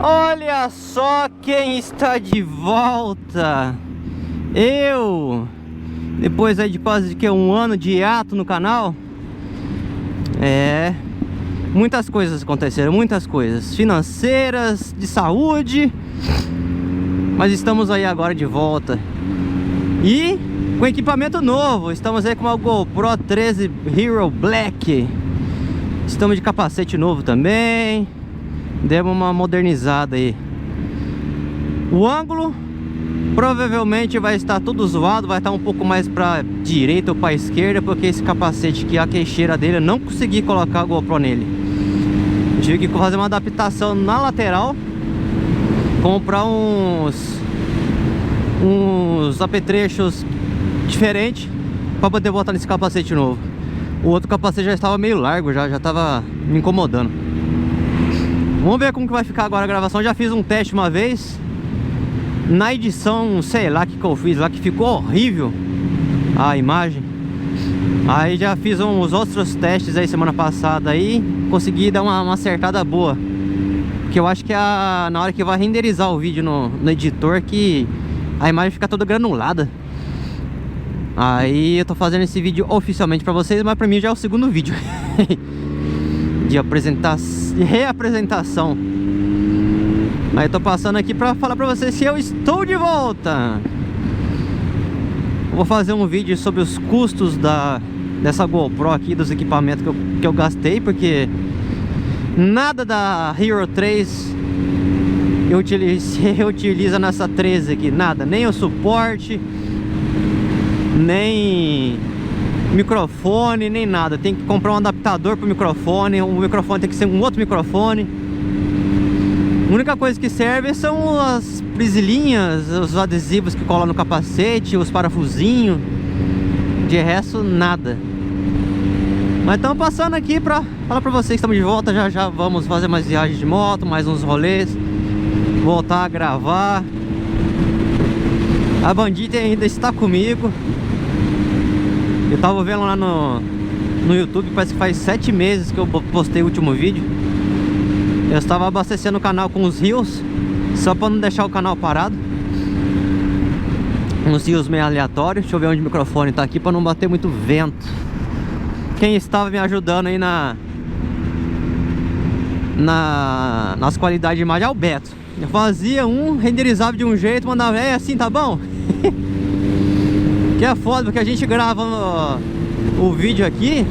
Olha só quem está de volta. Eu, depois aí de quase que um ano de hiato no canal. Muitas coisas aconteceram, muitas coisas financeiras, de saúde. Mas estamos aí agora de volta. E com equipamento novo. Estamos aí com uma GoPro 13 Hero Black. Estamos de capacete novo também. Demos uma modernizada aí. O ângulo provavelmente vai estar tudo zoado. Vai estar um pouco mais pra direita ou pra esquerda, porque esse capacete aqui, a queixeira dele, eu não consegui colocar a GoPro nele. Eu tive que fazer uma adaptação na lateral. Comprar uns apetrechos diferentes pra poder botar nesse capacete novo. O outro capacete já estava meio largo, já estava me incomodando. Vamos ver como que vai ficar agora a gravação. Já fiz um teste uma vez na edição, sei lá o que eu fiz lá, que ficou horrível a imagem. Aí já fiz uns outros testes aí semana passada aí, consegui dar uma acertada boa. Porque eu acho que na hora que vai renderizar o vídeo no editor, que a imagem fica toda granulada. Aí eu tô fazendo esse vídeo oficialmente pra vocês, mas pra mim já é o segundo vídeo de reapresentação. Aí eu tô passando aqui pra falar pra vocês que eu estou de volta. Vou fazer um vídeo sobre os custos dessa GoPro aqui, dos equipamentos que eu gastei, porque nada da Hero 3 eu utilizo nessa 13 aqui, nada, nem o suporte, nem microfone, nem nada. Tem que comprar um adaptador pro microfone. O microfone tem que ser um outro microfone. A única coisa que serve são as prisilinhas, os adesivos que colam no capacete, os parafusinhos. De resto, nada. Mas estamos passando aqui pra falar pra vocês que estamos de volta. Já vamos fazer mais viagens de moto, mais uns rolês, voltar a gravar. A Bandita ainda está comigo. Eu tava vendo lá no YouTube, parece que faz 7 meses que eu postei o último vídeo. Eu estava abastecendo o canal com os rios, só para não deixar o canal parado. Uns rios meio aleatórios. Deixa eu ver onde o microfone tá aqui para não bater muito vento. Quem estava me ajudando aí nas qualidades de imagem é o Beto. Eu fazia renderizava de um jeito, mandava, assim tá bom? Que é foda, porque a gente grava o vídeo aqui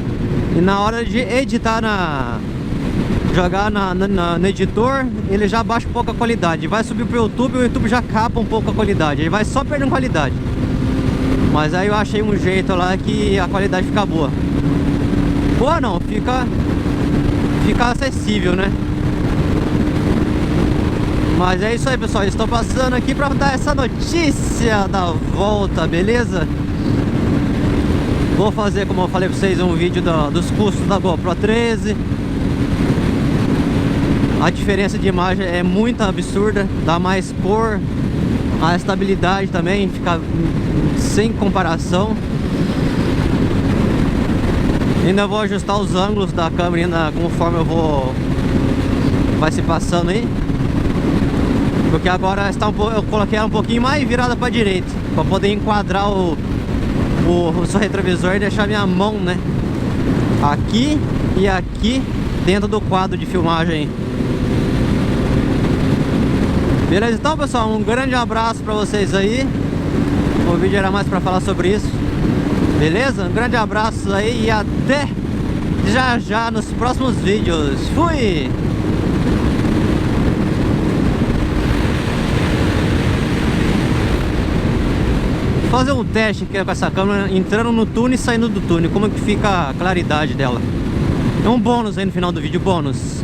e na hora de editar, jogar no editor, ele já baixa um pouco a qualidade. Vai subir pro YouTube, o YouTube já capa um pouco a qualidade. Ele vai só perdendo qualidade. Mas aí eu achei um jeito lá que a qualidade fica boa. Boa não, fica acessível, né? Mas é isso aí, pessoal, estou passando aqui para dar essa notícia da volta, beleza? Vou fazer, como eu falei para vocês, um vídeo dos custos da GoPro 13. A diferença de imagem é muito absurda, dá mais cor, a estabilidade também fica sem comparação. Ainda vou ajustar os ângulos da câmera ainda, conforme vai se passando aí. Porque agora eu coloquei ela um pouquinho mais virada para a direita, para poder enquadrar o seu retrovisor e deixar minha mão, né, aqui e aqui dentro do quadro de filmagem. Beleza, então pessoal, um grande abraço para vocês aí. O vídeo era mais para falar sobre isso. Beleza? Um grande abraço aí e até já nos próximos vídeos. Fui! Fazer um teste aqui com essa câmera, entrando no túnel e saindo do túnel, como que fica a claridade dela. É um bônus aí no final do vídeo, bônus.